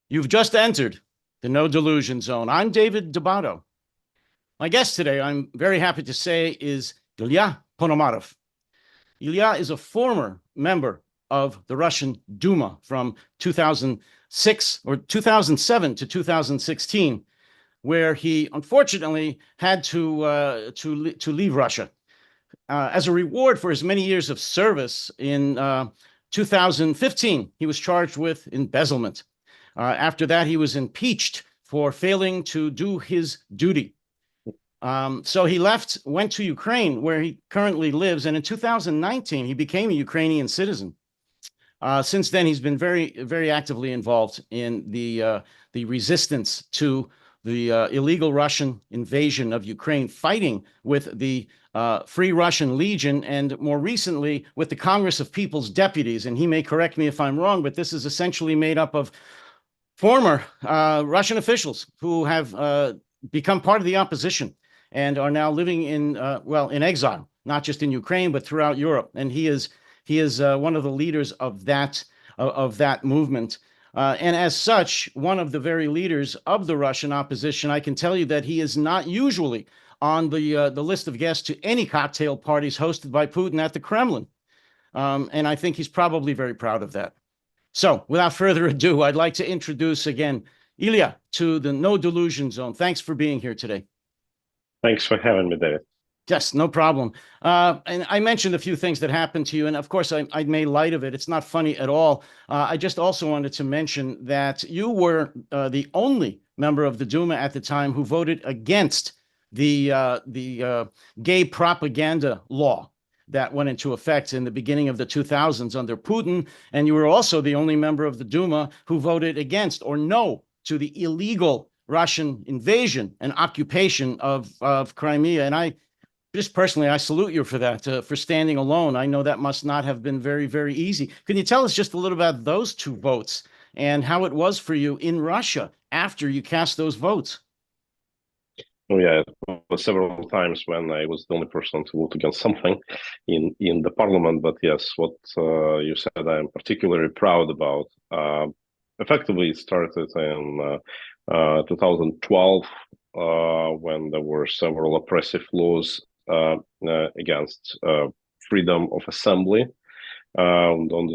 You've just entered the No Delusion Zone. I'm David Dubato. My guest today, I'm very happy to say, is Ilya Ponomarev. Ilya is a former member of the Russian Duma from 2006 or 2007 to 2016, where he unfortunately had to leave Russia. As a reward for his many years of service in 2015, he was charged with embezzlement. After that, he was impeached for failing to do his duty. So he left, went to Ukraine, where he currently lives, and in 2019, he became a Ukrainian citizen. Since then, he's been very actively involved in the resistance to the illegal Russian invasion of Ukraine, fighting with the Free Russian Legion, and more recently with the Congress of People's Deputies. And he may correct me if I'm wrong, but this is essentially made up of former Russian officials who have become part of the opposition and are now living in exile, not just in Ukraine but throughout Europe. And he is one of the leaders of that movement. And as such, one of the very leaders of the Russian opposition. I can tell you that he is not usually on the list of guests to any cocktail parties hosted by Putin at the Kremlin. And I think he's probably very proud of that. So without further ado, I'd like to introduce again Ilya to the No Delusion Zone. Thanks for being here today. Thanks for having me, David. Yes, no problem. And I mentioned a few things that happened to you, and of course, I made light of it. It's not funny at all. I just also wanted to mention that you were the only member of the Duma at the time who voted against the gay propaganda law that went into effect in the beginning of the 2000s under Putin. And you were also the only member of the Duma who voted against or no to the illegal Russian invasion and occupation of Crimea. And I just personally, I salute you for that, for standing alone. I know that must not have been very easy. Can you tell us just a little about those two votes and how it was for you in Russia after you cast those votes? Oh yeah, it was several times when I was the only person to vote against something in the parliament. But yes, what you said, I'm particularly proud about. Effectively, it started in 2012 when there were several oppressive laws against freedom of assembly on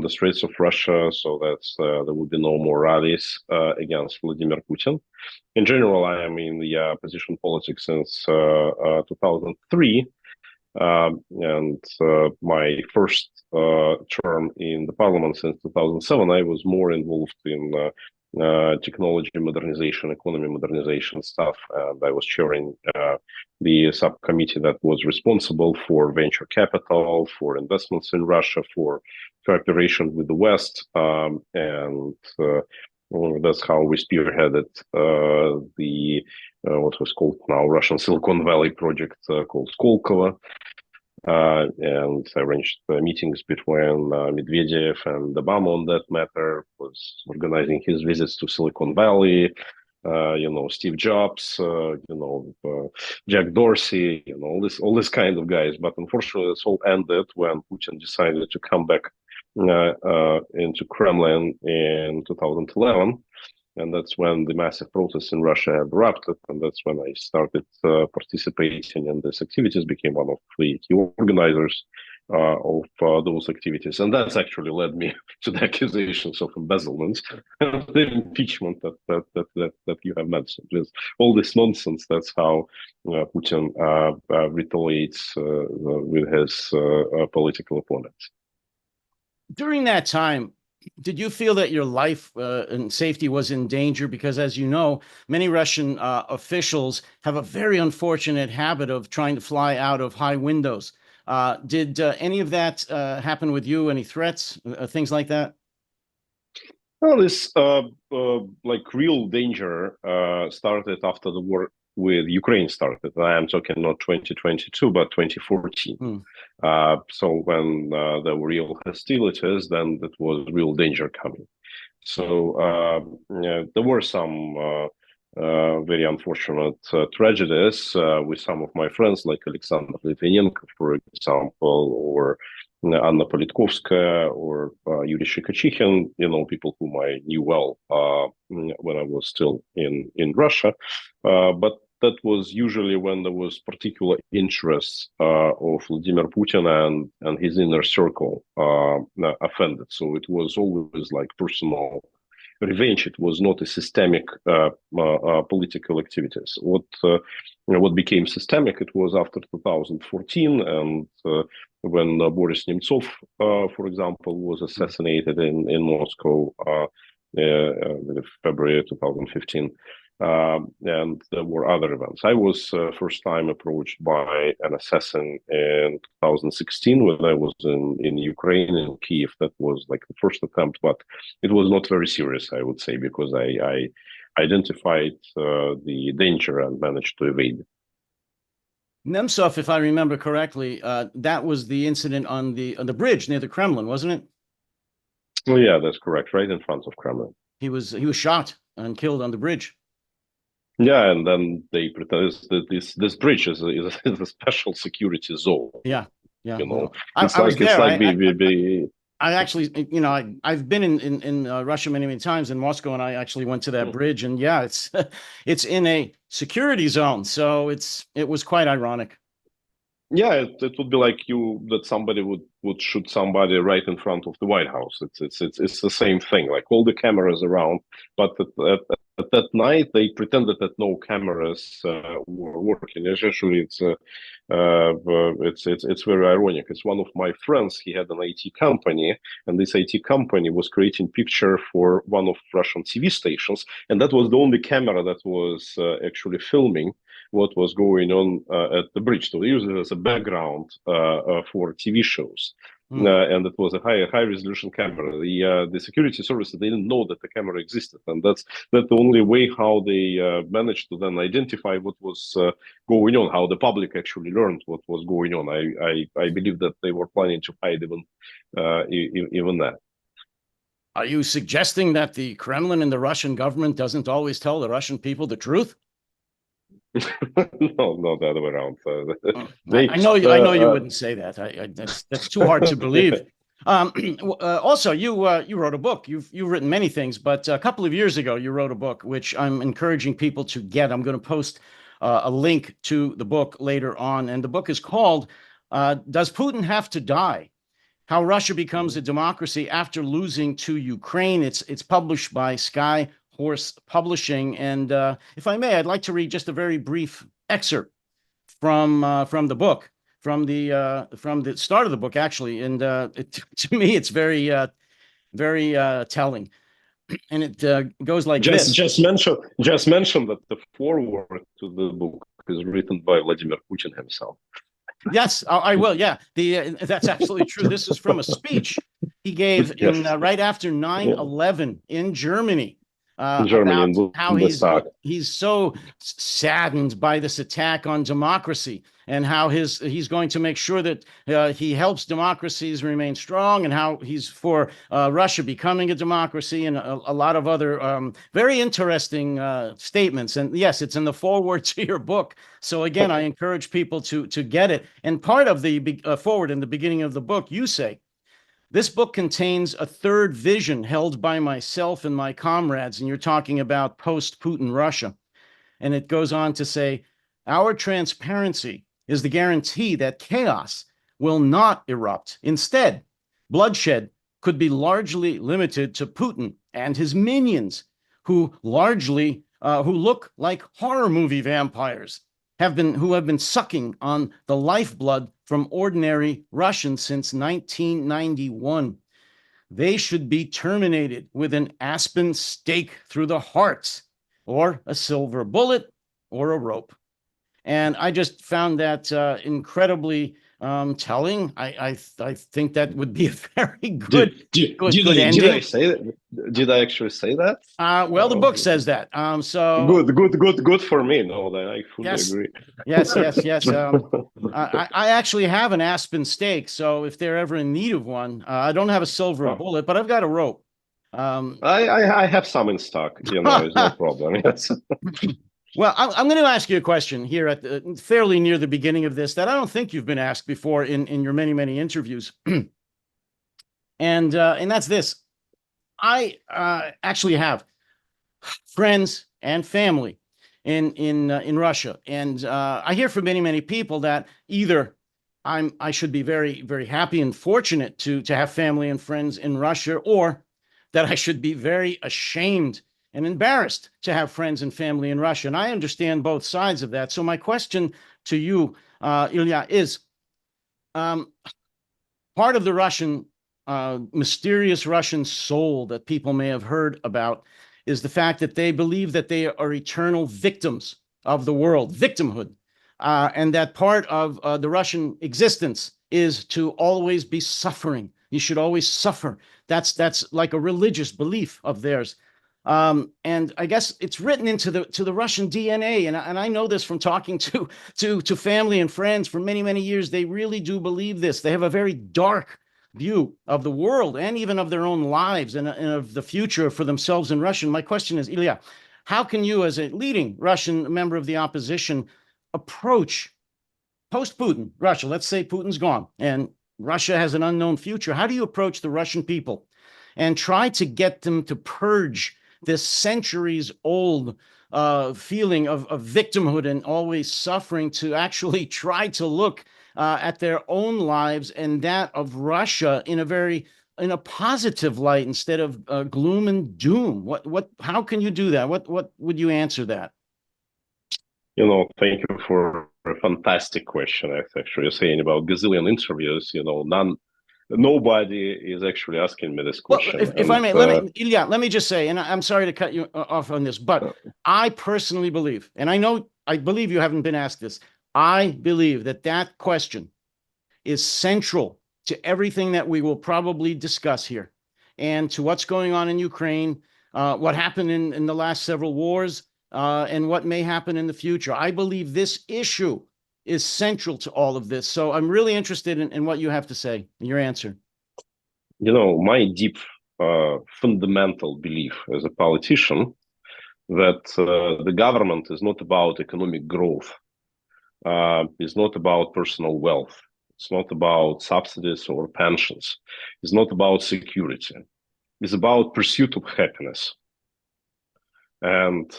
the streets of Russia, so that there would be no more rallies against Vladimir Putin. In general, I am in the opposition politics since 2003, and my first term in the parliament since 2007, I was more involved in technology modernization, economy modernization stuff, and I was chairing the subcommittee that was responsible for venture capital, for investments in Russia, for cooperation with the West, and that's how we spearheaded the what was called now Russian Silicon Valley project called Skolkovo. And arranged meetings between Medvedev and Obama on that matter, was organizing his visits to Silicon Valley, Steve Jobs, Jack Dorsey, all this kind of guys. But unfortunately, this all ended when Putin decided to come back into Kremlin in 2011. And that's when the massive protests in Russia erupted, and that's when I started participating in these activities, became one of the key organizers of those activities. And that's actually led me to the accusations of embezzlement and the impeachment that you have mentioned. Just all this nonsense, that's how Putin retaliates with his political opponents. During that time, did you feel that your life and safety was in danger? Because, as you know, many Russian officials have a very unfortunate habit of trying to fly out of high windows. Did any of that happen with you? Any threats, things like that? Well, this real danger started after the war with Ukraine started. I am talking not 2022, but 2014. So when there were real hostilities, then that was real danger coming. So there were some very unfortunate tragedies with some of my friends, like Alexander Litvinenko, for example, or Anna Politkovskaya or Yuri Shikachyhin, people whom I knew well when I was still in Russia. But that was usually when there was particular interests of Vladimir Putin and his inner circle offended. So it was always like personal revenge. It was not a systemic political activities. What became systemic, it was after 2014, and when Boris Nemtsov, for example, was assassinated in Moscow February 2015. And there were other events. I was first time approached by an assassin in 2016 when I was in Ukraine, in Kiev. That was like the first attempt, but it was not very serious, I would say, because I identified the danger and managed to evade. Nemtsov, if I remember correctly, that was the incident on the bridge near the Kremlin, wasn't it? Well, yeah, that's correct. Right in front of Kremlin. He was shot and killed on the bridge. Yeah, and then they pretend that this bridge is a special security zone. Yeah, yeah. It's like I actually, I've been in Russia many times, in Moscow, and I actually went to that bridge, and yeah, it's in a security zone, so it was quite ironic. Yeah, it would be like that somebody would shoot somebody right in front of the White House. It's the same thing. Like all the cameras around, but at that night they pretended that no cameras were working. Actually, it's very ironic. It's one of my friends. He had an IT company, and this IT company was creating picture for one of Russian TV stations, and that was the only camera that was actually filming what was going on at the bridge. So they used it as a background for TV shows. And it was a high resolution camera. The security services, they didn't know that the camera existed, and that's the only way how they managed to then identify what was going on, how the public actually learned what was going on. I believe that they were planning to hide even that. Are you suggesting that the Kremlin and the Russian government doesn't always tell the Russian people the truth? No, not the other way around. I know you wouldn't say that. That's too hard to believe. Also, you wrote a book. You've written many things, but a couple of years ago, you wrote a book, which I'm encouraging people to get. I'm going to post a link to the book later on, and the book is called "Does Putin Have to Die? How Russia Becomes a Democracy After Losing to Ukraine." It's published by Sky Horse Publishing, and if I may, I'd like to read just a very brief excerpt from the book, from the start of the book, actually, and to me, it's very telling, and it goes like this. Just mention that the foreword to the book is written by Vladimir Putin himself. Yes, I will. Yeah, that's absolutely true. This is from a speech he gave in right after 9/11 in Germany. About how he's so saddened by this attack on democracy, and how he's going to make sure that he helps democracies remain strong, and how he's for Russia becoming a democracy, and a lot of other very interesting statements. And yes, it's in the foreword to your book. So again, I encourage people to get it. And part of the foreword in the beginning of the book, you say, "This book contains a third vision held by myself and my comrades," and you're talking about post-Putin Russia. And it goes on to say, "Our transparency is the guarantee that chaos will not erupt. Instead, bloodshed could be largely limited to Putin and his minions, who look like horror movie vampires, who have been sucking on the lifeblood from ordinary Russians since 1991. They should be terminated with an aspen stake through the hearts, or a silver bullet, or a rope." And I just found that incredibly telling. I think that would be a very good ending. Did I actually say that? Well, the book says that. So good for me. No, I fully agree. Yes. I actually have an aspen stake, so if they're ever in need of one, I don't have a silver bullet, but I've got a rope. I have some in stock. It's no problem. Yes. Well, I'm going to ask you a question here fairly near the beginning of this that I don't think you've been asked before in your many interviews. and that's this. I actually have friends and family in Russia, and I hear from many people that either I should be very happy and fortunate to have family and friends in Russia, or that I should be very ashamed and embarrassed to have friends and family in Russia. And I understand both sides of that. So my question to you, Ilya, is part of the Russian mysterious Russian soul that people may have heard about is the fact that they believe that they are eternal victims of the world, victimhood, and that part of the Russian existence is to always be suffering. You should always suffer. That's like a religious belief of theirs. And I guess it's written into the Russian DNA, and I know this from talking to family and friends for many years. They really do believe this. They have a very dark view of the world and even of their own lives and of the future for themselves in Russia. My question is, Ilya, how can you, as a leading Russian member of the opposition, approach post-Putin Russia? Let's say Putin's gone and Russia has an unknown future. How do you approach the Russian people and try to get them to purge this centuries-old feeling of victimhood and always suffering, to actually try to look at their own lives and that of Russia in a positive light instead of gloom and doom? How can you do that? What would you answer that? Thank you for a fantastic question. Actually, you're saying about gazillion interviews, nobody is actually asking me this question. Well, if I may, Ilya, let me just say, and I'm sorry to cut you off on this, but I personally believe, and I believe you haven't been asked this, I believe that question is central to everything that we will probably discuss here, and to what's going on in Ukraine, what happened in the last several wars, and what may happen in the future. I believe this issue is central to all of this. So I'm really interested in what you have to say, in your answer. My deep fundamental belief as a politician that the government is not about economic growth. It's not about personal wealth. It's not about subsidies or pensions. It's not about security. It's about pursuit of happiness. And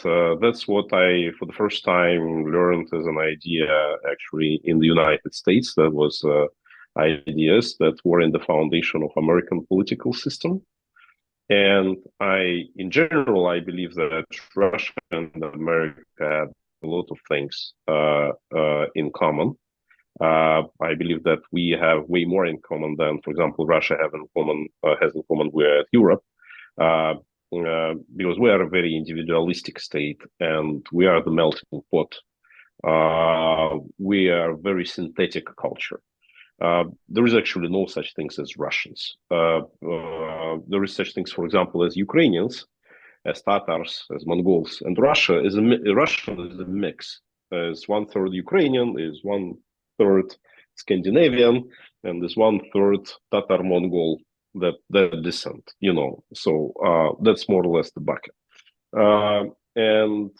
that's what I, for the first time, learned as an idea actually in the United States. That was ideas that were in the foundation of American political system. And in general, I believe that Russia and America have a lot of things in common. I believe that we have way more in common than, for example, Russia has in common with Europe. Because we are a very individualistic state and we are the melting pot. We are a very synthetic culture. There is actually no such things as Russians. There is such things, for example, as Ukrainians, as Tatars, as Mongols, and Russian is a mix. Is 1/3 Ukrainian, is 1/3 Scandinavian, and is 1/3 Tatar Mongol that descent. So that's more or less the bucket. And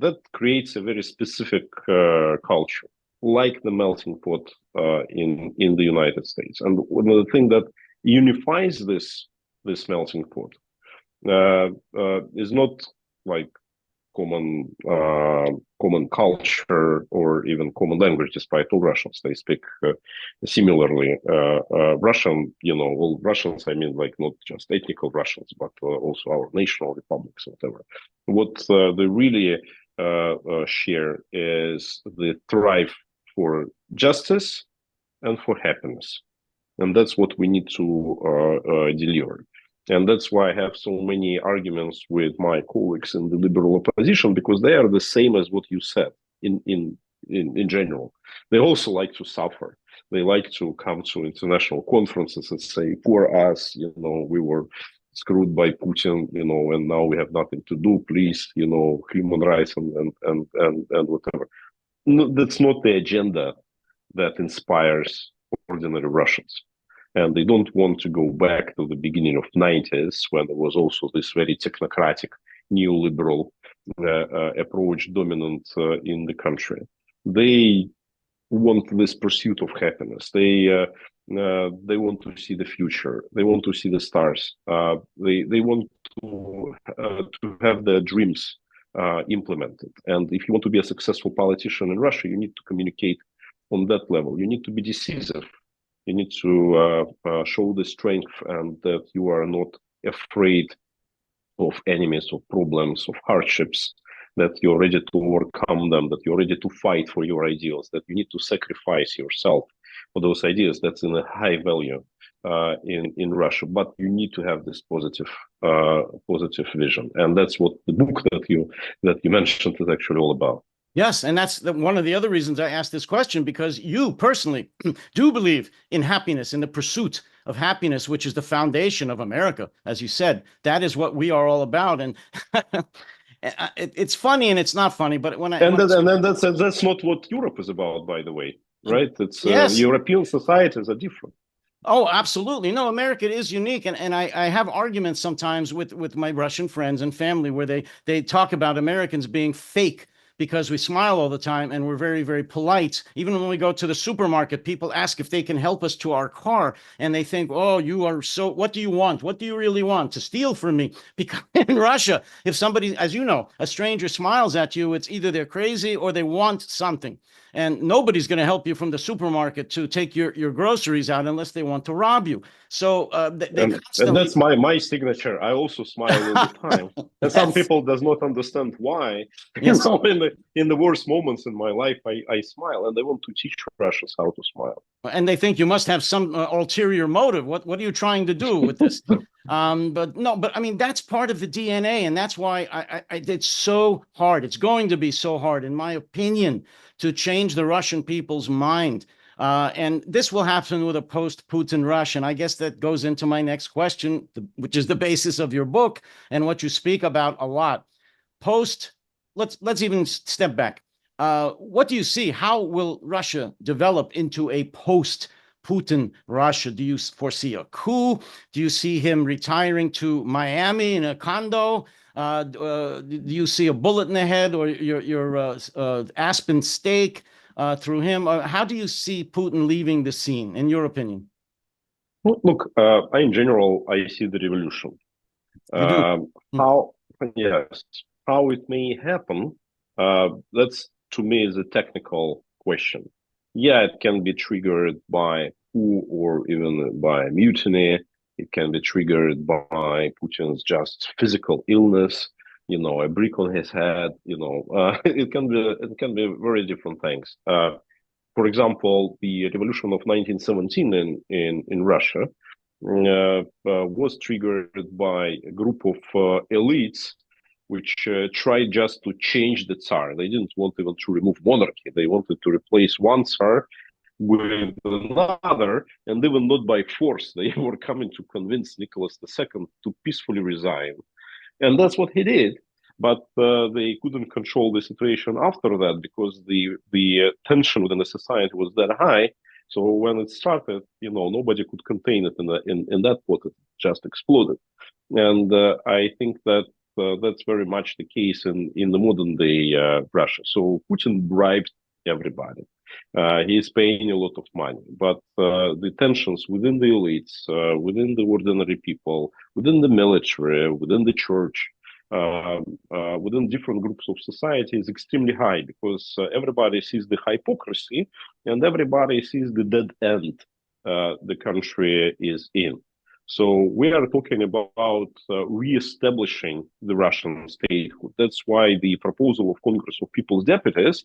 that creates a very specific culture, like the melting pot in the United States. And one of the things that unifies this melting pot is not like common culture or even common language, despite all Russians. They speak similarly Russian, all Russians, I mean, like not just ethnical Russians, but also our national republics, whatever. What they really share is the thrive for justice and for happiness. And that's what we need to deliver. And that's why I have so many arguments with my colleagues in the liberal opposition, because they are the same as what you said in general. They also like to suffer. They like to come to international conferences and say, poor us, we were screwed by Putin, and now we have nothing to do, please, human rights and whatever. No, that's not the agenda that inspires ordinary Russians. And they don't want to go back to the beginning of 90s when there was also this very technocratic neoliberal approach dominant in the country. They want this pursuit of happiness. They They want to see the future. They want to see the stars. They want to have their dreams implemented. And if you want to be a successful politician in Russia, you need to communicate on that level. You need to be decisive. You need to show the strength and that you are not afraid of enemies, of problems, of hardships, that you're ready to overcome them, that you're ready to fight for your ideals, that you need to sacrifice yourself for those ideas. That's in a high value in Russia. But you need to have this positive vision, and that's what the book that you mentioned is actually all about. Yes, and that's one of the other reasons I asked this question, because you personally do believe in happiness, in the pursuit of happiness, which is the foundation of America. As you said, that is what we are all about. And it's funny and it's not funny, but when that's not what Europe is about, by the way, right? It's yes. European societies are different. Oh, absolutely. No, America is unique. And I have arguments sometimes with my Russian friends and family where they talk about Americans being fake, because we smile all the time and we're very, very polite. Even when we go to the supermarket, people ask if they can help us to our car. And they think, oh, you are so, what do you want? What do you really want? To steal from me? Because in Russia, if somebody, as you know, a stranger smiles at you, it's either they're crazy or they want something. And nobody's going to help you from the supermarket to take your groceries out unless they want to rob you. So and that's my signature. I also smile all the time. And some people does not understand why. Yes. You know, in the worst moments in my life, I smile, and they want to teach Russians how to smile. And they think you must have some ulterior motive. What are you trying to do with this? But no, but I mean, that's part of the DNA. And that's why it's so hard. It's going to be so hard, in my opinion, to change the Russian people's mind. And this will happen with a post-Putin Russia. And I guess that goes into my next question, which is the basis of your book and what you speak about a lot. Let's even step back. What do you see? How will Russia develop into a post-Putin Russia? Do you foresee a coup? Do you see him retiring to Miami in a condo? Do you see a bullet in the head, or your Aspen steak through him? How do you see Putin leaving the scene, in your opinion? Well, look, in general, I see the revolution. How it may happen, that's, to me, is a technical question. Yeah, it can be triggered by coup or even by mutiny. It can be triggered by Putin's just physical illness, you know, a brick on his head, you know, it can be very different things. For example, the revolution of 1917 in Russia was triggered by a group of elites which tried just to change the Tsar. They didn't want even to remove monarchy. They wanted to replace one Tsar with another, and even not by force. They were coming to convince Nicholas II to peacefully resign. And that's what he did. But they couldn't control the situation after that, because the tension within the society was that high. So when it started, you know, nobody could contain it in that pot. It just exploded. And I think that that's very much the case in the modern day Russia. So Putin bribed everybody. He is paying a lot of money, but the tensions within the elites, within the ordinary people, within the military, within the church, within different groups of society is extremely high, because everybody sees the hypocrisy and everybody sees the dead end the country is in. So we are talking about re-establishing the Russian statehood. That's why the proposal of Congress of People's Deputies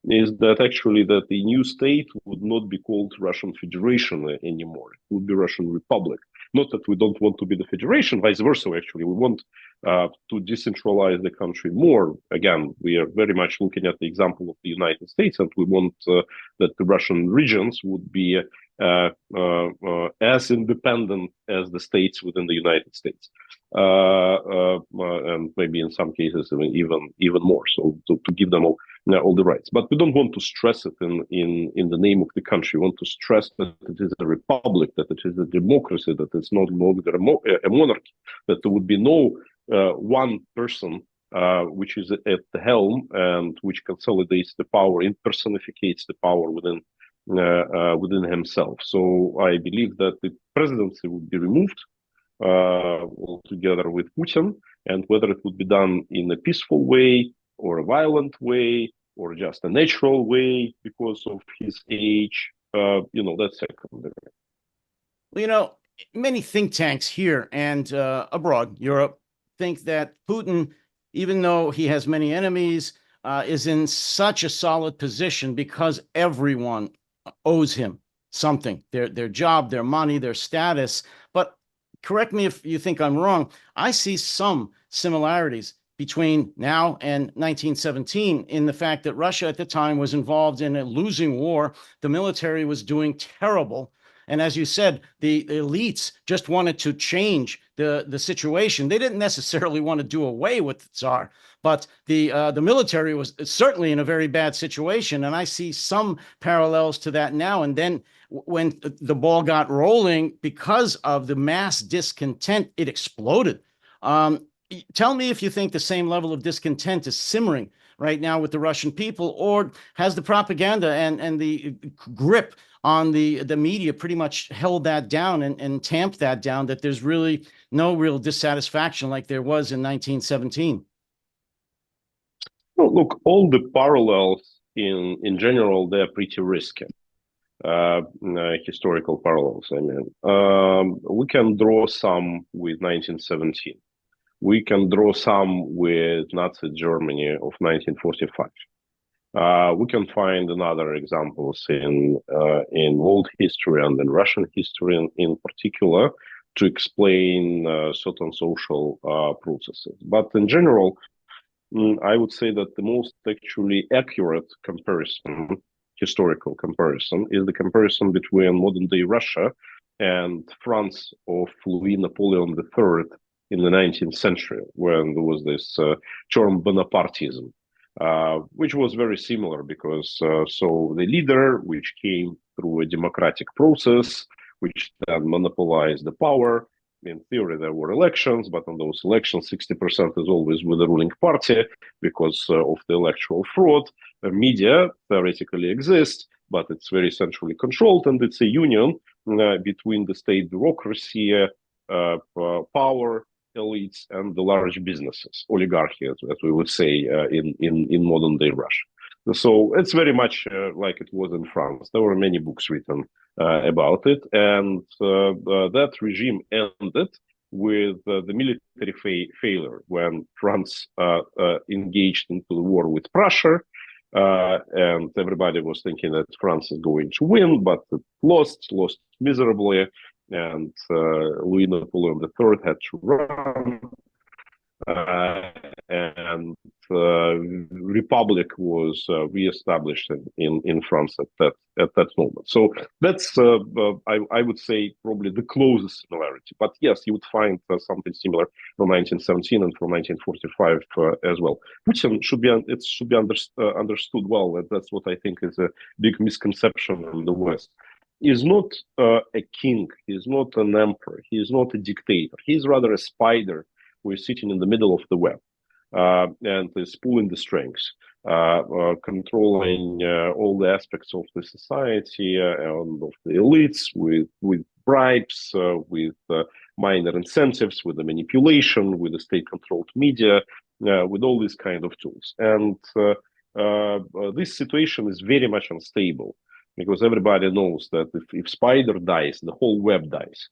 is that actually that the new state would not be called Russian Federation anymore. It would be Russian Republic. Not that we don't want to be the Federation, vice versa, actually. We want to decentralize the country more. Again, we are very much looking at the example of the United States, and we want that the Russian regions would be as independent as the states within the United States. And maybe in some cases even more, so to give them all the rights. But we don't want to stress it in the name of the country. We want to stress that it is a republic, that it is a democracy, that it's not longer a monarchy, that there would be no one person which is at the helm and which consolidates the power, impersonificates the power within within himself. So I believe that the presidency would be removed altogether with Putin, and whether it would be done in a peaceful way or a violent way or just a natural way because of his age, that's secondary. Well, many think tanks here and abroad, Europe, think that Putin, even though he has many enemies, is in such a solid position because everyone owes him something, their job, their money, their status. But correct me if you think I'm wrong. I see some similarities between now and 1917 in the fact that Russia at the time was involved in a losing war. The military was doing terrible. And as you said, the elites just wanted to change the situation. They didn't necessarily want to do away with the Tsar, but the military was certainly in a very bad situation. And I see some parallels to that now. And then when the ball got rolling, because of the mass discontent, it exploded. Tell me if you think the same level of discontent is simmering right now with the Russian people, or has the propaganda and the grip on the media pretty much held that down and tamped that down, that there's really no real dissatisfaction like there was in 1917? Well, look, all the parallels in general, they're pretty risky. Historical parallels, I mean. We can draw some with 1917. We can draw some with Nazi Germany of 1945. We can find another examples in world history and in Russian history in particular to explain certain social processes. But in general, I would say that the most actually accurate comparison, historical comparison, is the comparison between modern-day Russia and France of Louis Napoleon III in the 19th century, when there was this term Bonapartism. Which was very similar because so the leader, which came through a democratic process, which then monopolized the power. In theory, there were elections, but on those elections, 60% is always with the ruling party because of the electoral fraud. The media theoretically exists, but it's very centrally controlled, and it's a union between the state bureaucracy, power, elites, and the large businesses, oligarchy, as we would say in modern day Russia. So it's very much like it was in France. There were many books written about it, and that regime ended with the military failure when France engaged into the war with Prussia, and everybody was thinking that France is going to win, but it lost miserably. And Louis Napoleon III had to run, and Republic was reestablished in France at that moment. So that's I would say probably the closest similarity. But yes, you would find something similar from 1917 and from 1945 as well. Putin should be understood well. And that's what I think is a big misconception in the West. Is not a king, he's not an emperor, he's not a dictator, he's rather a spider who is sitting in the middle of the web and is pulling the strings, controlling all the aspects of the society and of the elites with bribes, with minor incentives, with the manipulation, with the state-controlled media, with all these kind of tools. And this situation is very much unstable, because everybody knows that if spider dies, the whole web dies.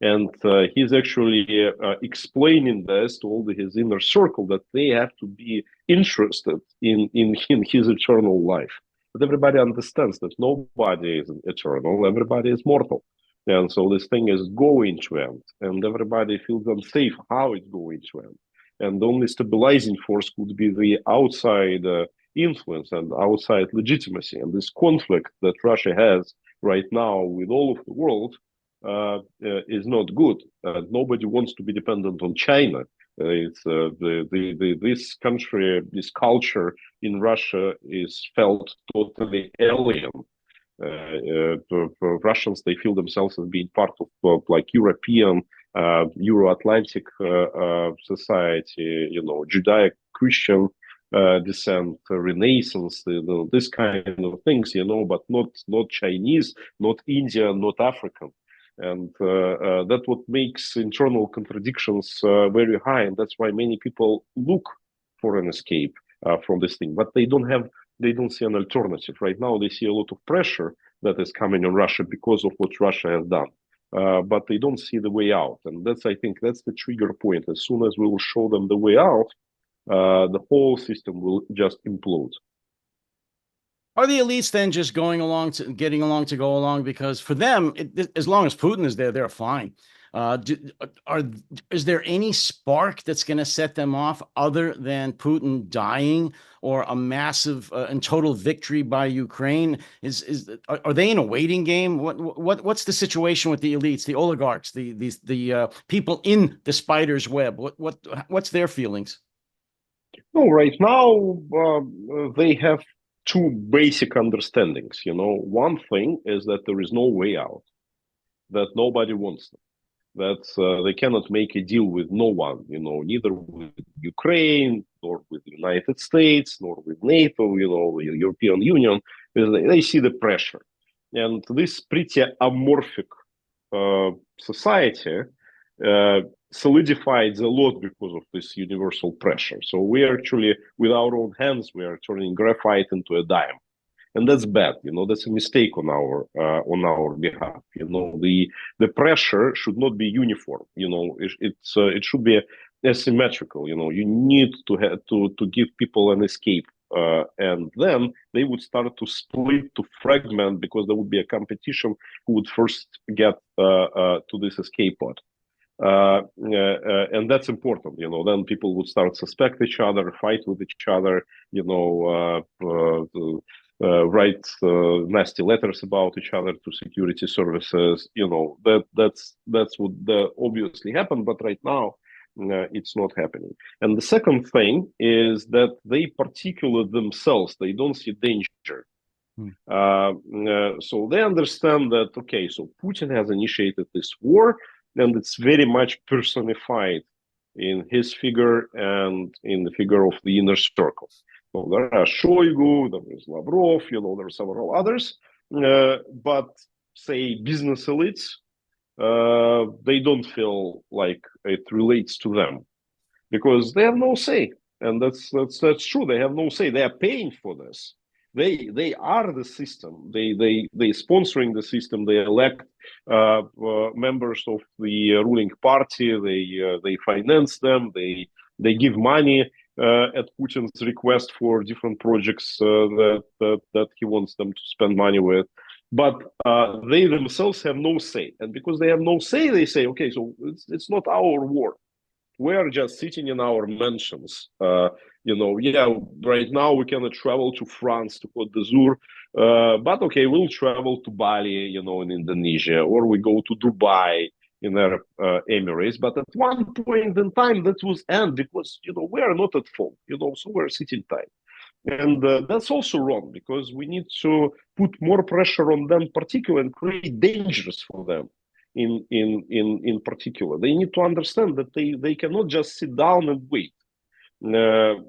And he's actually explaining this to all his inner circle, that they have to be interested in his eternal life. But everybody understands that nobody is eternal, everybody is mortal. And so this thing is going to end, and everybody feels unsafe how it's going to end. And the only stabilizing force could be the outside influence and outside legitimacy. And this conflict that Russia has right now with all of the world is not good. Nobody wants to be dependent on China. It's this country, this culture in Russia is felt totally alien. Russians, they feel themselves as being part of like European, Euro-Atlantic society, Judaic Christian descent, Renaissance, this kind of things, but not Chinese, not Indian, not African. And that's what makes internal contradictions very high. And that's why many people look for an escape from this thing, but they don't see an alternative. Right now, they see a lot of pressure that is coming on Russia because of what Russia has done. But they don't see the way out. And I think that's the trigger point. As soon as we will show them the way out, the whole system will just implode. Are the elites then just getting along to go along? Because for them, as long as Putin is there, they're fine. Is there any spark that's going to set them off other than Putin dying or a massive and total victory by Ukraine? Are they in a waiting game? What's the situation with the elites, the oligarchs, the people in the spider's web? What's their feelings? No, right now they have two basic understandings. One thing is that there is no way out, that nobody wants them, that they cannot make a deal with no one, neither with Ukraine, nor with the United States, nor with NATO, the European Union. They see the pressure. And this pretty amorphic society solidified a lot because of this universal pressure. So we are actually, with our own hands, we are turning graphite into a dime. And that's bad, that's a mistake on our behalf. The pressure should not be uniform. It should be asymmetrical. You need to give people an escape, and then they would start to split, to fragment, because there would be a competition who would first get to this escape pod. And that's important. Then people would start to suspect each other, fight with each other. Write nasty letters about each other to security services. That's what obviously happened, but right now it's not happening. And the second thing is that they particularly themselves, they don't see danger. So they understand that, okay, so Putin has initiated this war, and it's very much personified in his figure and in the figure of the inner circle. So there are Shoigu, there is Lavrov, there are several others, but say business elites, they don't feel like it relates to them because they have no say, and that's true. They have no say. They are paying for this. They are the system. They sponsoring the system. They elect members of the ruling party. They finance them. They give money at Putin's request for different projects that he wants them to spend money with. But they themselves have no say. And because they have no say, they say, okay, so it's not our war. We are just sitting in our mansions. Right now we cannot travel to France, to Côte d'Azur, but okay, we'll travel to Bali, in Indonesia, or we go to Dubai in Arab Emirates. But at one point in time, that was end because, we are not at fault, so we're sitting tight. And that's also wrong because we need to put more pressure on them, particularly, and create dangers for them. In particular, they need to understand that they cannot just sit down and wait.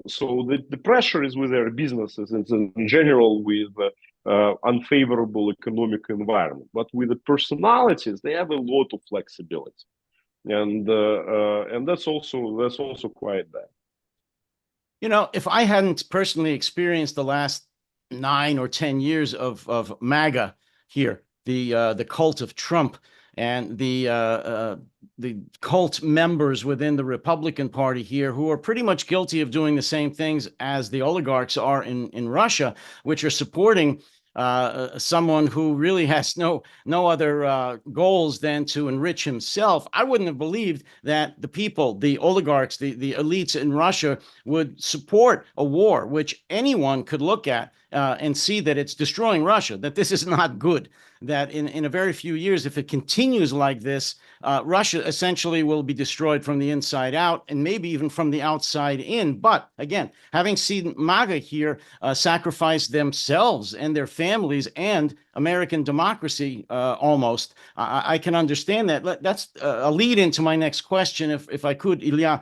So the pressure is with their businesses and in general with unfavorable economic environment. But with the personalities, they have a lot of flexibility, and that's also quite bad. If I hadn't personally experienced the last 9 or 10 years of MAGA here, the cult of Trump, and the cult members within the Republican Party here who are pretty much guilty of doing the same things as the oligarchs are in Russia, which are supporting someone who really has no other goals than to enrich himself. I wouldn't have believed that the people, the oligarchs, the elites in Russia would support a war, which anyone could look at and see that it's destroying Russia, that this is not good, that in a very few years, if it continues like this, Russia essentially will be destroyed from the inside out and maybe even from the outside in. But again, having seen MAGA here sacrifice themselves and their families and American democracy almost, I can understand that. That's a lead into my next question, if I could, Ilya.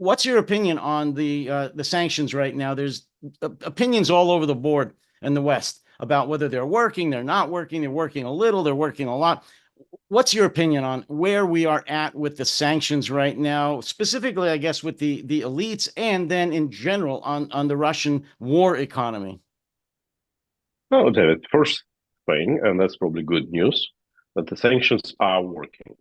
what's your opinion on the sanctions right now? There's opinions all over the board in the West about whether they're working, they're not working, they're working a little, they're working a lot. What's your opinion on where we are at with the sanctions right now, specifically, I guess, with the elites, and then in general on the Russian war economy? No, David, first thing, and that's probably good news, that the sanctions are working.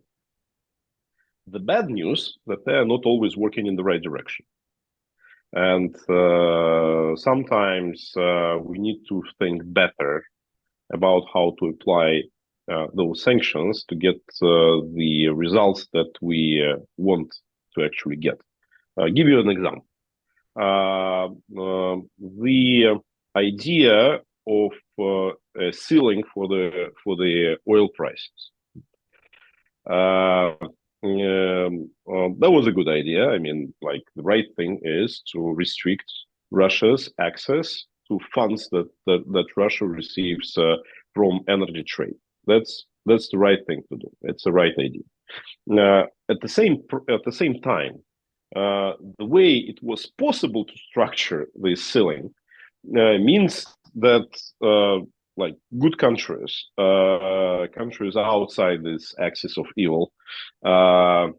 The bad news that they are not always working in the right direction. And sometimes we need to think better about how to apply those sanctions to get the results that we want to actually get. I'll give you an example. The idea of a ceiling for the oil prices. That was a good idea. I mean, like, the right thing is to restrict Russia's access to funds that Russia receives from energy trade. That's the right thing to do. It's the right idea. At the same time, the way it was possible to structure this ceiling means that like good countries, countries outside this axis of evil, they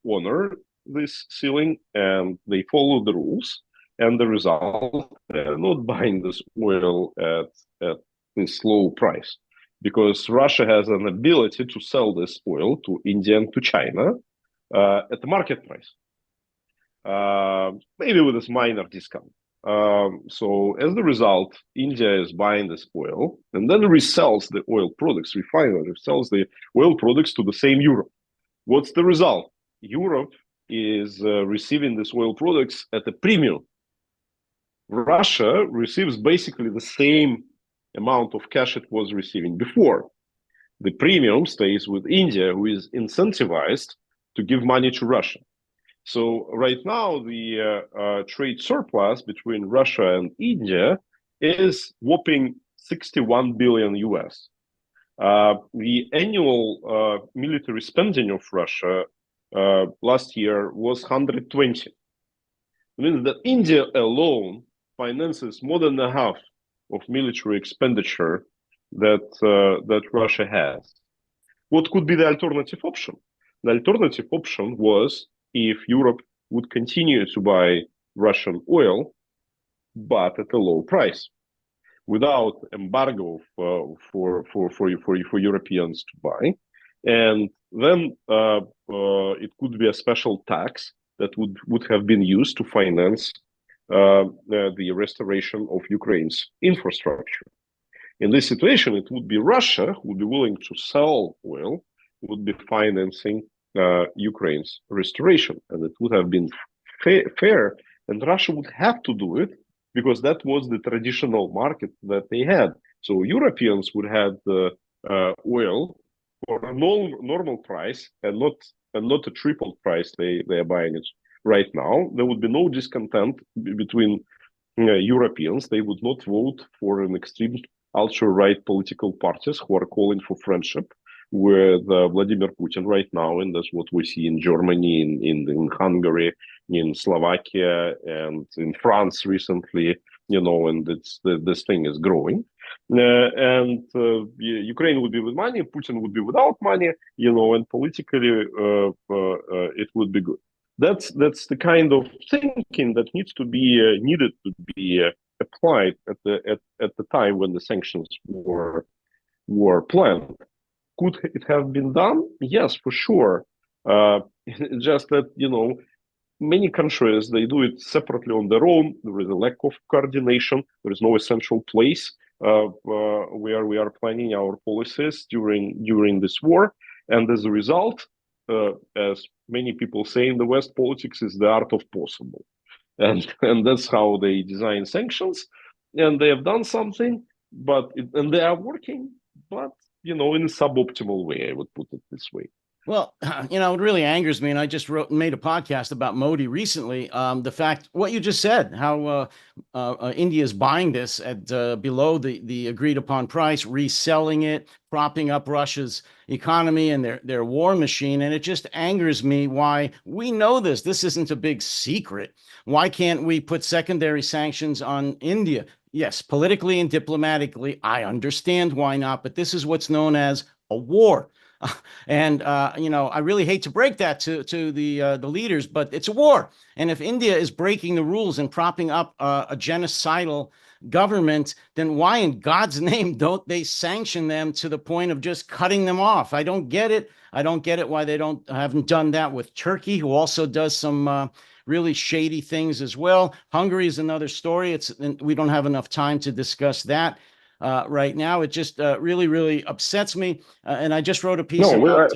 honor this ceiling and they follow the rules. And the result, they're not buying this oil at this low price, because Russia has an ability to sell this oil to India and to China at the market price, maybe with this minor discount. So as a result, India is buying this oil and then resells the oil products, refinery sells the oil products to the same Europe. What's the result? Europe is receiving these oil products at a premium. Russia receives basically the same amount of cash it was receiving before. The premium stays with India, who is incentivized to give money to Russia. So right now, the trade surplus between Russia and India is whopping 61 billion US. The annual military spending of Russia last year was 120. It means that India alone finances more than half of military expenditure that Russia has. What could be the alternative option? The alternative option was if Europe would continue to buy Russian oil, but at a low price, without embargo for Europeans to buy, and then it could be a special tax that would have been used to finance the restoration of Ukraine's infrastructure. In this situation, it would be Russia who would be willing to sell oil, would be financing Ukraine's restoration, and it would have been fair, and Russia would have to do it because that was the traditional market that they had. So Europeans would have the oil for a normal price and not a triple price they are buying it right now. There would be no discontent between Europeans. They would not vote for an extreme ultra-right political parties who are calling for friendship with Vladimir Putin right now, and that's what we see in Germany, in Hungary, in Slovakia, and in France recently, and this thing is growing. And Ukraine would be with money, Putin would be without money, and politically it would be good. That's the kind of thinking that needed to be applied at the time when the sanctions were planned. Could it have been done? Yes, for sure. Just that, many countries, they do it separately on their own. There is a lack of coordination. There is no essential place where we are planning our policies during this war. And as a result, as many people say in the West, politics is the art of possible. And that's how they design sanctions. And they have done something, and they are working, but in a suboptimal way, I would put it this way. Well, it really angers me, and I just made a podcast about Modi recently. The fact, what you just said, how India is buying this at below the agreed upon price, reselling it, propping up Russia's economy and their war machine, and it just angers me why we know this. This isn't a big secret. Why can't we put secondary sanctions on India? Yes, politically and diplomatically, I understand why not, but this is what's known as a war. And I really hate to break that to the leaders, but it's a war. And if India is breaking the rules and propping up a genocidal government, then why in God's name don't they sanction them to the point of just cutting them off? I don't get it. I don't get it why they haven't done that with Turkey, who also does some really shady things as well. Hungary is another story. We don't have enough time to discuss that right now. It just really, really upsets me. And I just wrote a piece No, about.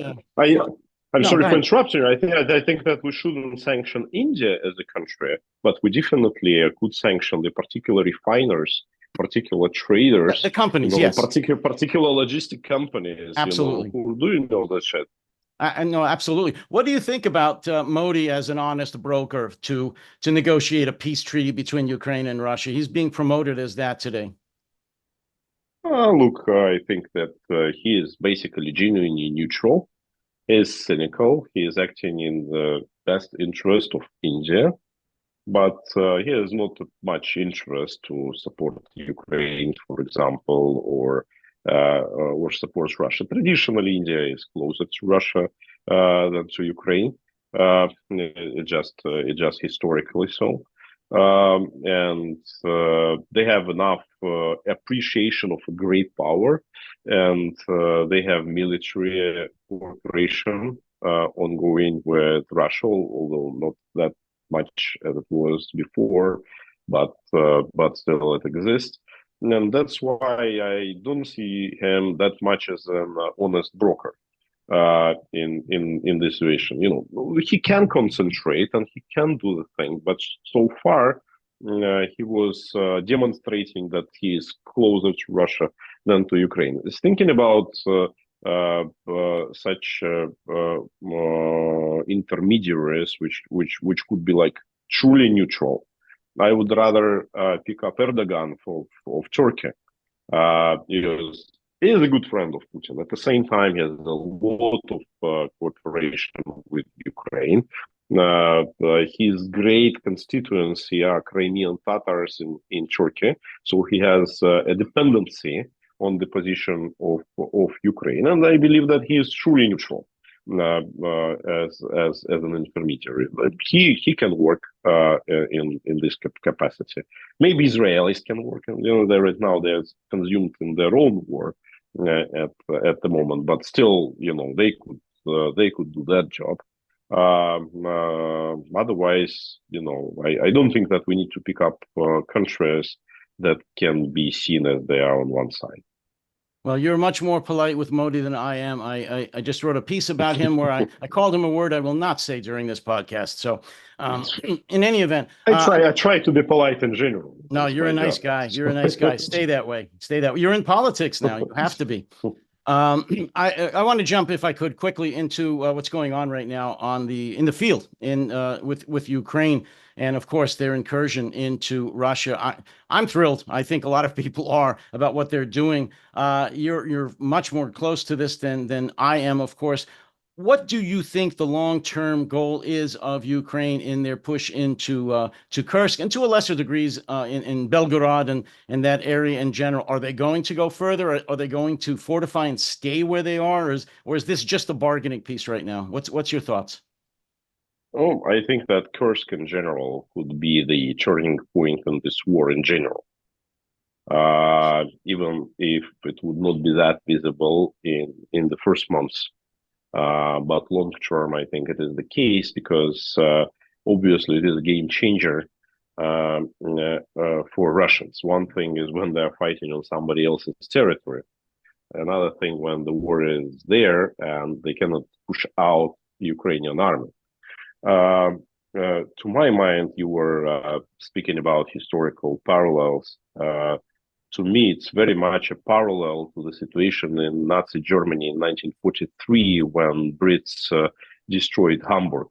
I'm No, sorry go for ahead. interrupting you. I think that we shouldn't sanction India as a country, but we definitely could sanction the particular refiners, particular The traders, companies, yes, particular logistic companies, absolutely. who are doing all that shit. No, absolutely. What do you think about Modi as an honest broker to negotiate a peace treaty between Ukraine and Russia? He's being promoted as that today. Look, I think that he is basically genuinely neutral. He is cynical. He is acting in the best interest of India, but he has not much interest to support Ukraine, for example, or supports Russia. Traditionally, India is closer to Russia than to Ukraine. It just historically so. And they have enough appreciation of a great power, and they have military cooperation ongoing with Russia, although not that much as it was before, but still it exists. And that's why I don't see him that much as an honest broker in this situation. He can concentrate and he can do the thing, but so far he was demonstrating that he is closer to Russia than to Ukraine. It's thinking about such intermediaries, which could be like truly neutral. I would rather pick up Erdogan of Turkey, because he is a good friend of Putin. At the same time, he has a lot of cooperation with Ukraine. His great constituency are Crimean Tatars in Turkey, so he has a dependency on the position of Ukraine, and I believe that he is truly neutral as an intermediary. But he can work in this capacity. Maybe Israelis can work, and they right now they're consumed in their own war at the moment, but still, they could do that job. Otherwise, I don't think that we need to pick up countries that can be seen as they are on one side. Well, you're much more polite with Modi than I am. I just wrote a piece about him where I called him a word I will not say during this podcast. So, in any event, I try to be polite in general. no, That's you're a my nice job. guy. You're a nice guy. Stay that way. Stay that way. You're in politics now. You have to be. I want to jump, if I could, quickly into what's going on right now in the field with Ukraine, and of course their incursion into Russia. I'm thrilled. I think a lot of people are about what they're doing. You're much more close to this than I am, of course. What do you think the long-term goal is of Ukraine in their push into to Kursk and to a lesser degrees in Belgorod and that area in general? Are they going to go further? Are they going to fortify and stay where they are, or is this just a bargaining piece right now? What's your thoughts? Oh, I think that Kursk in general could be the turning point in this war in general. Even if it would not be that visible in the first months. But long term, I think it is the case because obviously it is a game changer for Russians. One thing is when they're fighting on somebody else's territory. Another thing when the war is there and they cannot push out the Ukrainian army. To my mind, you were speaking about historical parallels to me, it's very much a parallel to the situation in Nazi Germany in 1943 when Brits destroyed Hamburg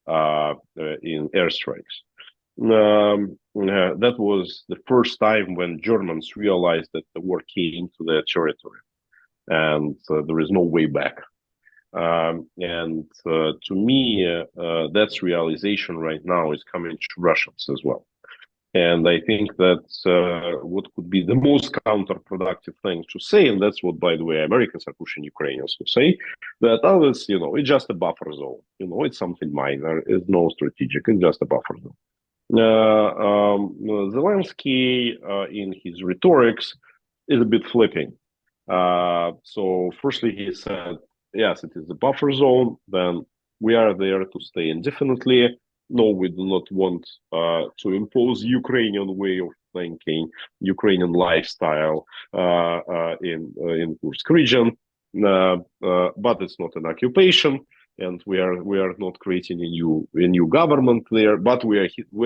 in airstrikes. That was the first time when Germans realized that the war came to their territory, and there is no way back. To me, that's realization right now is coming to Russians as well. And I think that what could be the most counterproductive thing to say, and that's what, by the way, Americans are pushing Ukrainians to say, that others, it's just a buffer zone. It's something minor, it's no strategic, it's just a buffer zone. Zelensky, in his rhetorics, is a bit flipping. So firstly, he said, yes, it is a buffer zone, then we are there to stay indefinitely. No, we do not want to impose Ukrainian way of thinking, Ukrainian lifestyle in Kursk region, but it's not an occupation, and we are not creating a new government there, but we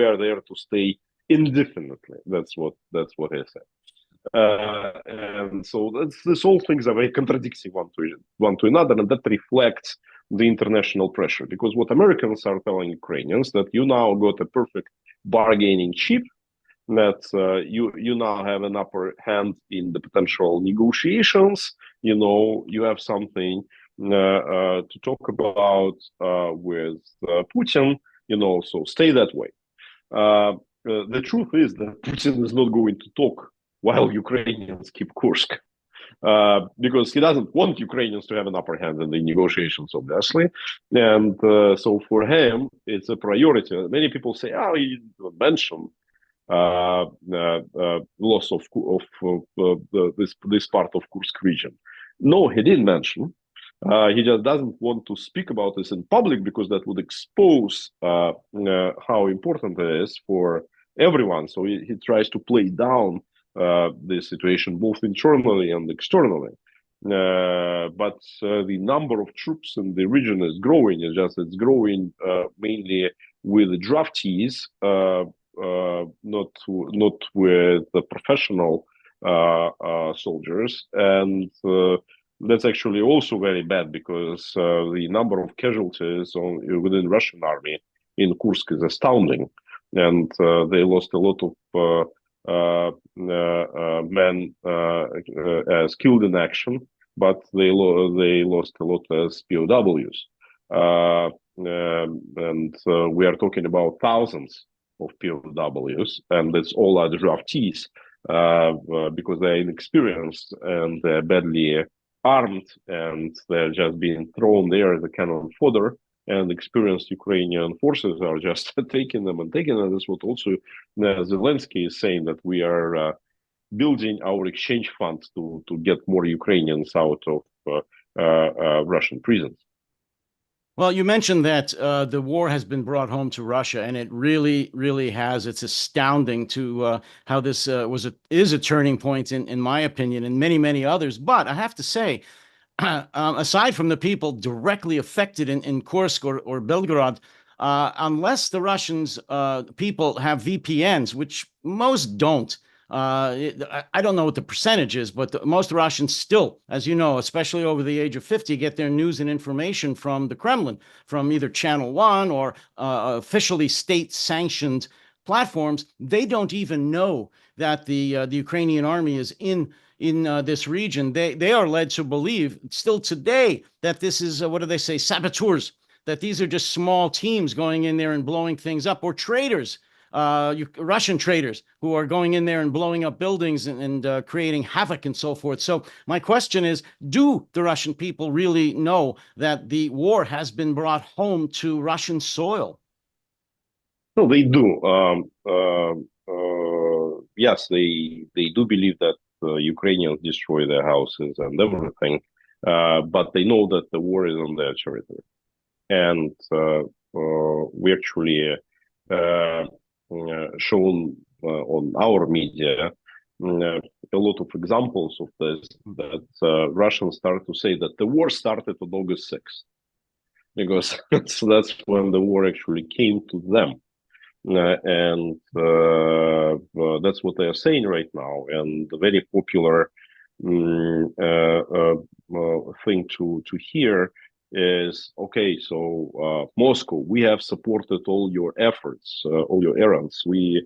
are there to stay indefinitely. That's what he said. And so these all things are very contradicting one to another, and that reflects the international pressure. Because what Americans are telling Ukrainians, that you now got a perfect bargaining chip, that you now have an upper hand in the potential negotiations. You have something to talk about with Putin. So stay that way. The truth is that Putin is not going to talk while Ukrainians keep Kursk, because he doesn't want Ukrainians to have an upper hand in the negotiations, obviously. And so for him, it's a priority. Many people say, oh, he didn't mention loss of this part of Kursk region. No, he didn't mention. He just doesn't want to speak about this in public because that would expose how important it is for everyone. So he tries to play down the situation both internally and externally. But the number of troops in the region is growing. It's growing mainly with the draftees, not with the professional soldiers, and that's actually also very bad because the number of casualties within Russian army in Kursk is astounding, and they lost a lot of men as killed in action, but they lost a lot as POWs, and we are talking about thousands of POWs, and that's all are draftees because they're inexperienced and they're badly armed, and they're just being thrown there as a cannon fodder. And experienced Ukrainian forces are just taking them. That's what also Zelensky is saying, that we are building our exchange fund to get more Ukrainians out of Russian prisons. Well, you mentioned that the war has been brought home to Russia, and it really, really has. It's astounding to how this is a turning point, in my opinion, and many, many others. But I have to say, aside from the people directly affected in Kursk or Belgorod, unless the Russians people have VPNs, which most don't, I don't know what the percentage is, but most Russians still, as you know, especially over the age of 50, get their news and information from the Kremlin, from either Channel 1 or officially state-sanctioned platforms. They don't even know that the Ukrainian army is in this region. They are led to believe still today that this is, what do they say, saboteurs, that these are just small teams going in there and blowing things up, or traitors, Russian traitors who are going in there and blowing up buildings and creating havoc and so forth. So my question is, do the Russian people really know that the war has been brought home to Russian soil? No, they do. Yes, they do believe that Ukrainians destroy their houses and everything, but they know that the war is on their territory. And we actually shown on our media a lot of examples of this, that Russians start to say that the war started on August 6th, because that's when the war actually came to them. and that's what they are saying right now. And the very popular thing to hear is, okay, so Moscow, we have supported all your efforts, all your errands. We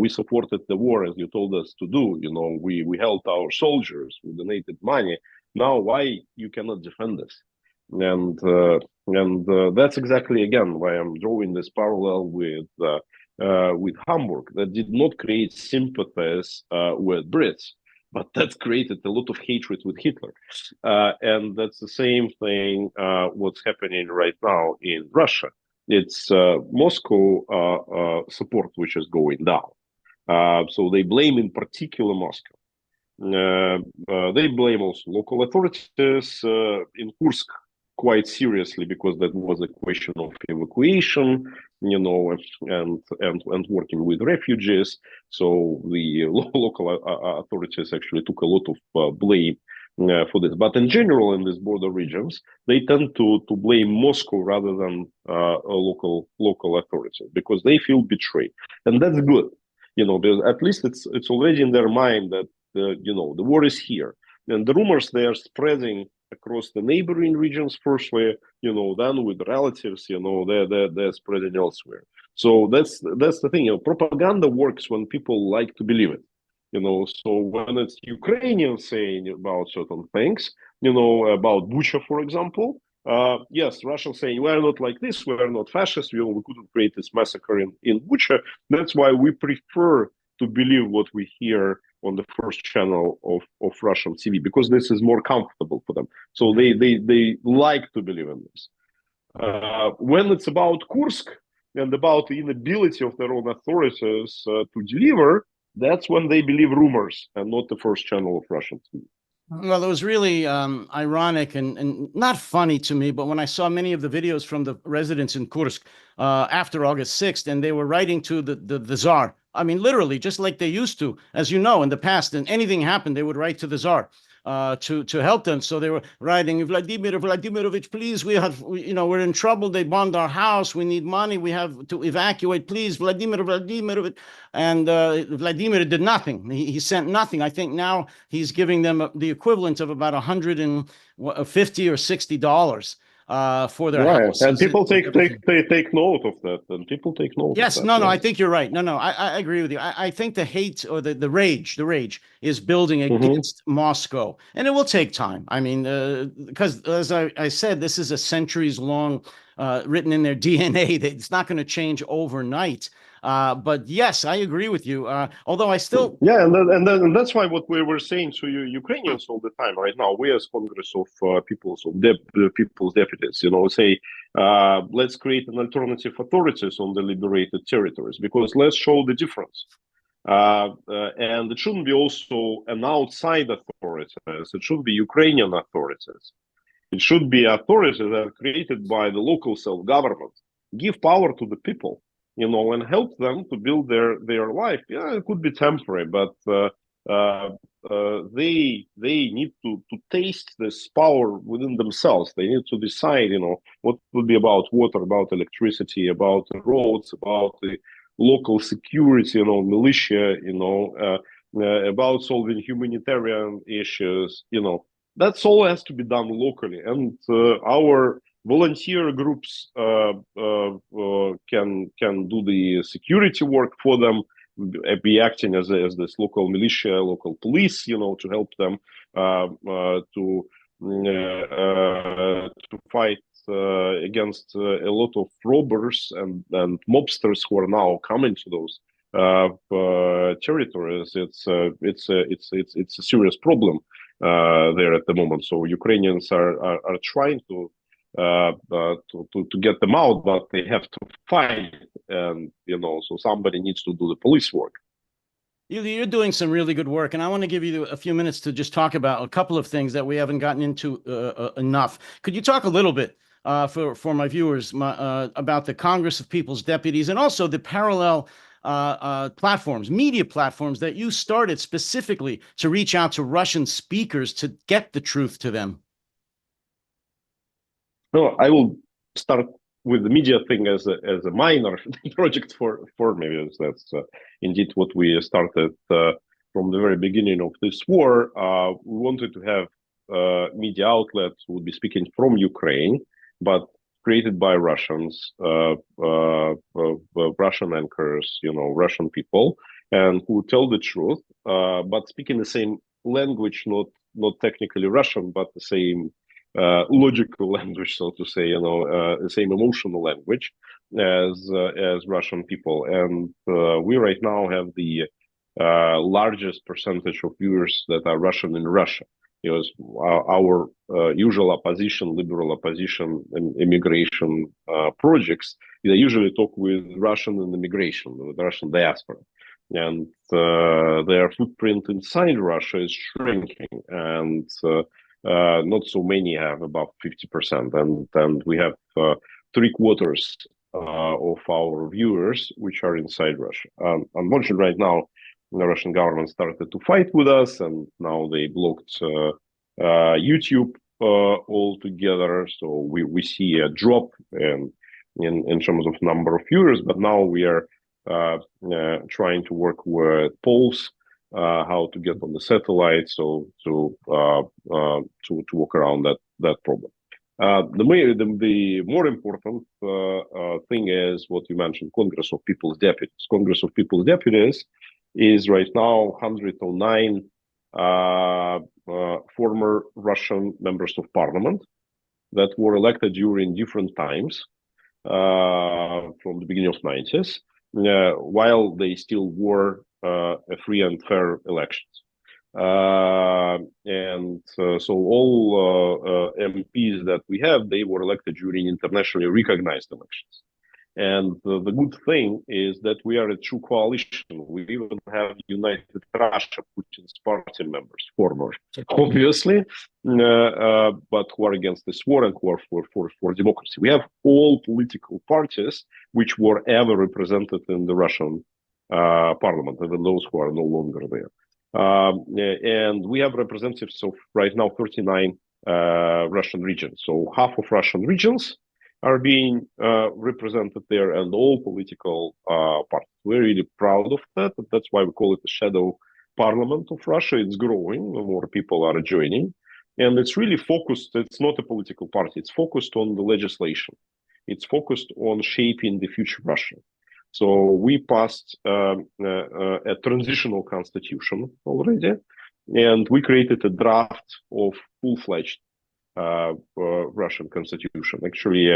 supported the war as you told us to do. You know, we helped our soldiers, we donated money. Now, why you cannot defend us? And that's exactly again why I'm drawing this parallel with Hamburg, that did not create sympathies with Brits, but that created a lot of hatred with Hitler. And that's the same thing what's happening right now in Russia. It's Moscow support which is going down. So they blame in particular Moscow. They blame also local authorities in Kursk quite seriously, because that was a question of evacuation, you know, and working with refugees. So the local authorities actually took a lot of blame for this. But in general, in these border regions, they tend to blame Moscow rather than local authorities, because they feel betrayed, and that's good. You know, at least it's already in their mind that you know, the war is here, and the rumors they are spreading across the neighboring regions firstly, you know, then with relatives, you know, they're spreading elsewhere. So that's the thing. You know, propaganda works when people like to believe it. You know, so when it's Ukrainians saying about certain things, you know, about Bucha, for example, yes, Russia saying we're not like this, we're not fascists, we couldn't create this massacre in Bucha. That's why we prefer to believe what we hear on the first channel of Russian TV, because this is more comfortable for them. So they like to believe in this. When it's about Kursk and about the inability of their own authorities to deliver, that's when they believe rumors and not the first channel of Russian TV. Well, it was really ironic and not funny to me, but when I saw many of the videos from the residents in Kursk after August 6th, and they were writing to the Tsar. I mean, literally, just like they used to, as you know, in the past, and anything happened, they would write to the Tsar to help them. So they were writing, Vladimir Vladimirovich, please, we're in trouble. They bombed our house. We need money. We have to evacuate. Please, Vladimir Vladimirovich. And Vladimir did nothing. He sent nothing. I think now he's giving them the equivalent of about $150 or $60 for their houses. And people take note of that. And people take note. Yes, of that, no, yes. I think you're right. No, I agree with you. I think the hate or the rage is building against Moscow, and it will take time. I mean, because as I said, this is a centuries long written in their DNA. It's not going to change overnight. But yes, I agree with you. Although I still, and that's why what we were saying to you Ukrainians all the time right now, we as Congress of People's Deputies, you know, say let's create an alternative authorities on the liberated territories, because let's show the difference. And it shouldn't be also an outside authorities. It should be Ukrainian authorities. It should be authorities that are created by the local self-government. Give power to the people, you know, and help them to build their life. Yeah, it could be temporary, but they need to taste this power within themselves. They need to decide, you know, what would be about water, about electricity, about the roads, about the local security, you know, militia, you know, about solving humanitarian issues, you know. That's all has to be done locally, and our volunteer groups can do the security work for them, be acting as this local militia, local police, you know, to help them to fight against a lot of robbers and mobsters who are now coming to those territories. It's a serious problem there at the moment. So Ukrainians are trying to get them out, but they have to fight, and you know, so somebody needs to do the police work. You're doing some really good work, and I want to give you a few minutes to just talk about a couple of things that we haven't gotten into enough. Could you talk a little bit for my viewers about the Congress of People's Deputies, and also the parallel platforms, media platforms that you started specifically to reach out to Russian speakers to get the truth to them? No, I will start with the media thing as a minor project for me, because that's indeed what we started from the very beginning of this war. We wanted to have media outlets who would be speaking from Ukraine, but created by Russians, Russian anchors, Russian people, and who tell the truth, but speaking the same language, not technically Russian, but the same logical language, so to say, the same emotional language as Russian people. And we right now have the largest percentage of viewers that are Russian in Russia. Because our usual opposition, liberal opposition, and immigration projects, they usually talk with Russian and immigration, with Russian diaspora. And their footprint inside Russia is shrinking, and not so many have above 50%. And we have 3/4 of our viewers which are inside Russia. Unfortunately, right now, the Russian government started to fight with us, and now they blocked YouTube altogether. So we see a drop in terms of number of viewers, but now we are trying to work with Poles, how to get on the satellite, so to work around that problem. The more important thing is what you mentioned, Congress of People's Deputies. Congress of People's Deputies is right now 109 former Russian members of parliament that were elected during different times from the beginning of 90s, while they still were a free and fair elections. So all MPs that we have, they were elected during internationally recognized elections. And the good thing is that we are a true coalition. We even have United Russia, Putin's party members, former, obviously, but who are against this war and who are for democracy. We have all political parties which were ever represented in the Russian parliament, even those who are no longer there. And we have representatives of right now 39 Russian regions. So half of Russian regions are being represented there, and all political parties. We're really proud of that. That's why we call it the shadow parliament of Russia. It's growing, more people are joining. And it's really focused, it's not a political party, it's focused on the legislation. It's focused on shaping the future Russia. So we passed a transitional constitution already, and we created a draft of full-fledged Russian constitution. Actually,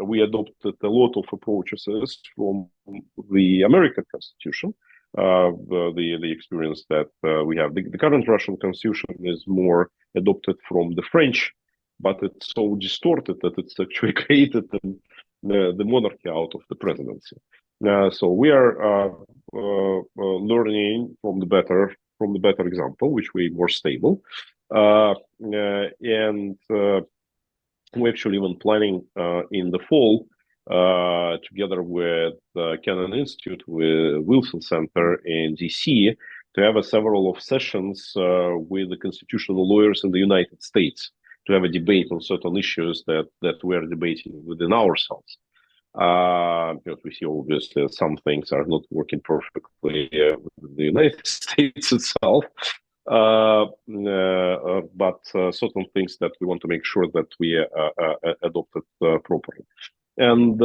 we adopted a lot of approaches from the American constitution, the experience that we have. The current Russian constitution is more adopted from the French, but it's so distorted that it's actually created the monarchy out of the presidency. So we are learning from the better example, which way more stable. And we're actually even planning in the fall, together with Kennan Institute, with Wilson Center in DC, to have several of sessions with the constitutional lawyers in the United States, to have a debate on certain issues that we're debating within ourselves. Because we see obviously some things are not working perfectly within the United States itself. But certain things that we want to make sure that we adopted properly. And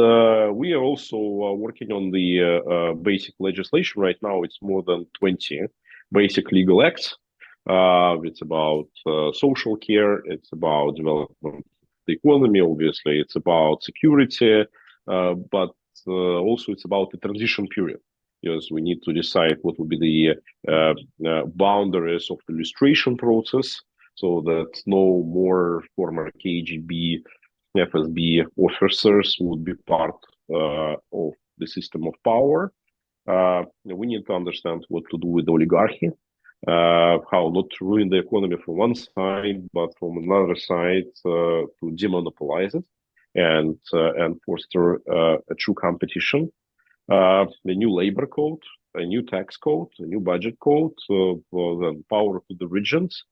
we are also working on the basic legislation. Right now, it's more than 20 basic legal acts. It's about social care, it's about development of the economy, obviously, it's about security, but also it's about the transition period. Because we need to decide what will be the boundaries of the illustration process, so that no more former KGB, FSB officers would be part of the system of power. We need to understand what to do with oligarchy, how not to ruin the economy from one side, but from another side to demonopolize it and foster a true competition. The new labor code, a new tax code, a new budget code, the power to the regions.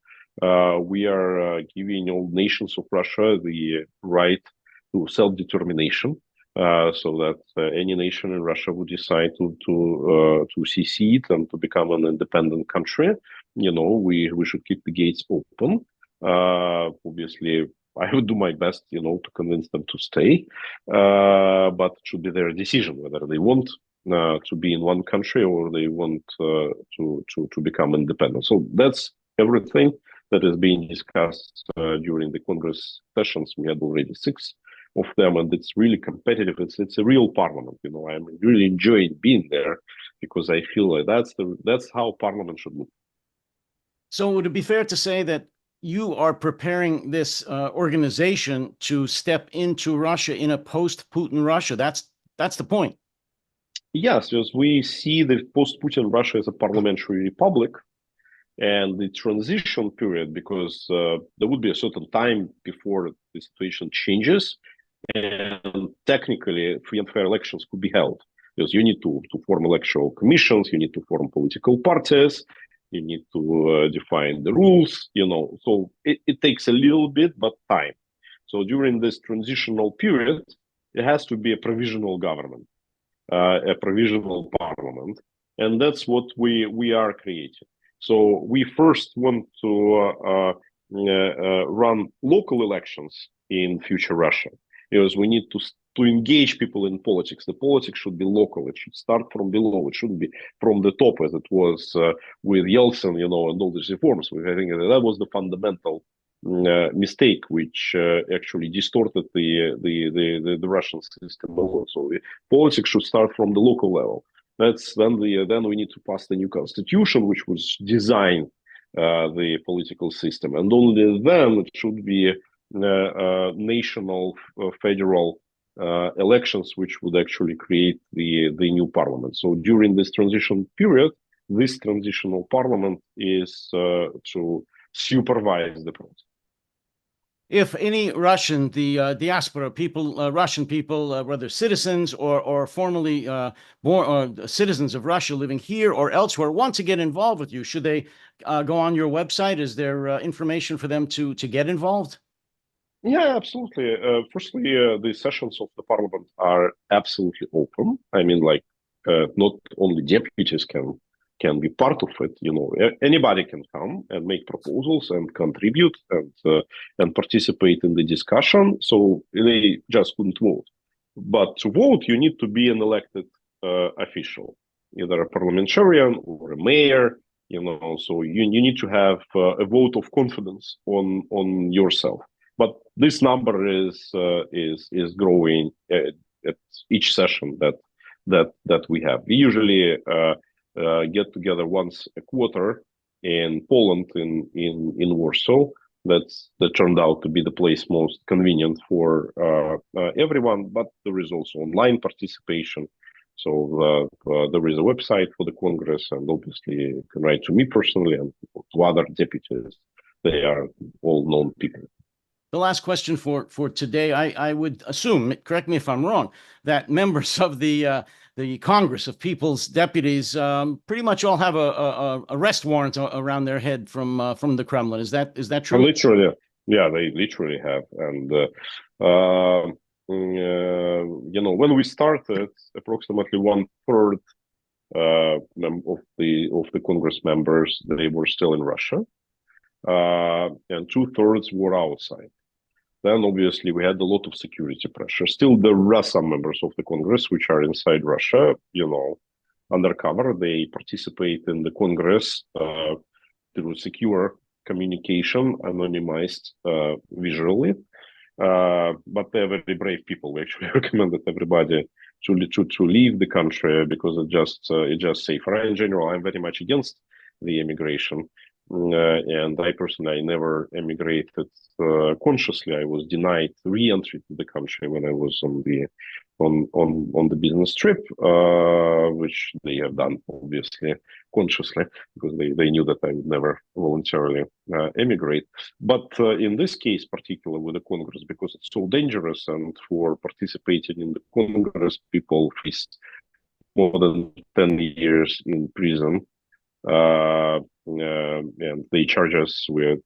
We are giving all nations of Russia the right to self-determination, so that any nation in Russia would decide to secede and to become an independent country, we should keep the gates open. Obviously, I would do my best, to convince them to stay, but it should be their decision whether they want to be in one country or they want to become independent. So that's everything that is being discussed during the Congress sessions. We had already 6 of them, and it's really competitive. It's a real parliament. I'm really enjoying being there because I feel like that's how parliament should look. So would it be fair to say that you are preparing this organization to step into Russia in a post-Putin Russia? That's the point. Yes, because we see the post-Putin Russia as a parliamentary republic, and the transition period, because there would be a certain time before the situation changes, and technically free and fair elections could be held. Because you need to form electoral commissions, you need to form political parties, you need to define the rules, so it takes a little bit, but time. So during this transitional period, it has to be a provisional government, a provisional parliament, and that's what we are creating. So we first want to run local elections in future Russia, because we need to engage people in politics. The politics should be local. It should start from below. It shouldn't be from the top, as it was with Yeltsin, and all these reforms. I think that was the fundamental mistake, which actually distorted the Russian system. So the politics should start from the local level. Then we need to pass the new constitution, which was design the political system, and only then it should be national federal elections, which would actually create the new parliament. So during this transition period, this transitional parliament is to supervise the process. If any Russian, the diaspora people, Russian people, whether citizens or formerly born citizens of Russia living here or elsewhere, want to get involved with you, should they go on your website? Is there information for them to get involved? Yeah, absolutely. Firstly, the sessions of the parliament are absolutely open. I mean, not only deputies can be part of it. Anybody can come and make proposals and contribute and participate in the discussion. So they just couldn't vote. But to vote, you need to be an elected official, either a parliamentarian or a mayor. So you need to have a vote of confidence on yourself. But this number is growing at each session that we have. We usually get together once a quarter in Poland, in Warsaw. That turned out to be the place most convenient for everyone. But there is also online participation. So there is a website for the Congress, and obviously you can write to me personally and to other deputies. They are all known people. The last question for today, I would assume, correct me if I'm wrong, that members of the Congress of People's Deputies pretty much all have a arrest warrant around their head from the Kremlin. Is that true? Literally, yeah, they literally have. And when we started, approximately 1/3 of the Congress members, they were still in Russia, and 2/3 were outside. Then obviously we had a lot of security pressure. Still, there are some members of the Congress which are inside Russia, undercover. They participate in the Congress through secure communication, anonymized visually. But they're very brave people. We actually recommended everybody to leave the country because it's just safer. In general, I'm very much against the immigration. And I personally, I never emigrated consciously. I was denied re-entry to the country when I was on the business trip, which they have done obviously consciously because they knew that I would never voluntarily emigrate. But in this case, particularly with the Congress, because it's so dangerous, and for participating in the Congress, people face more than 10 years in prison. And they charge us with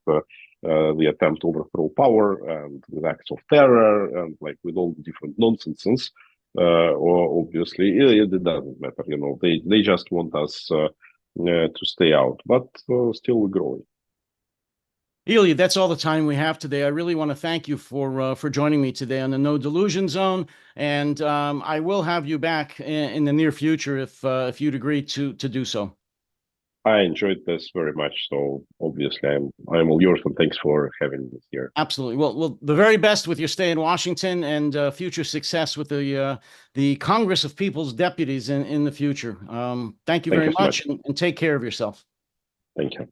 the attempt to overthrow power and with acts of terror and like with all the different nonsenses. Or obviously it doesn't matter, they just want us to stay out, but still we're growing. Ilya, that's all the time we have today. I really want to thank you for joining me today on the No Delusion Zone, and I will have you back in the near future if you'd agree to do so. I enjoyed this very much, so obviously I'm all yours, and thanks for having me here. Absolutely. Well, the very best with your stay in Washington, and future success with the Congress of People's Deputies in the future. Thank you very much, and take care of yourself. Thank you.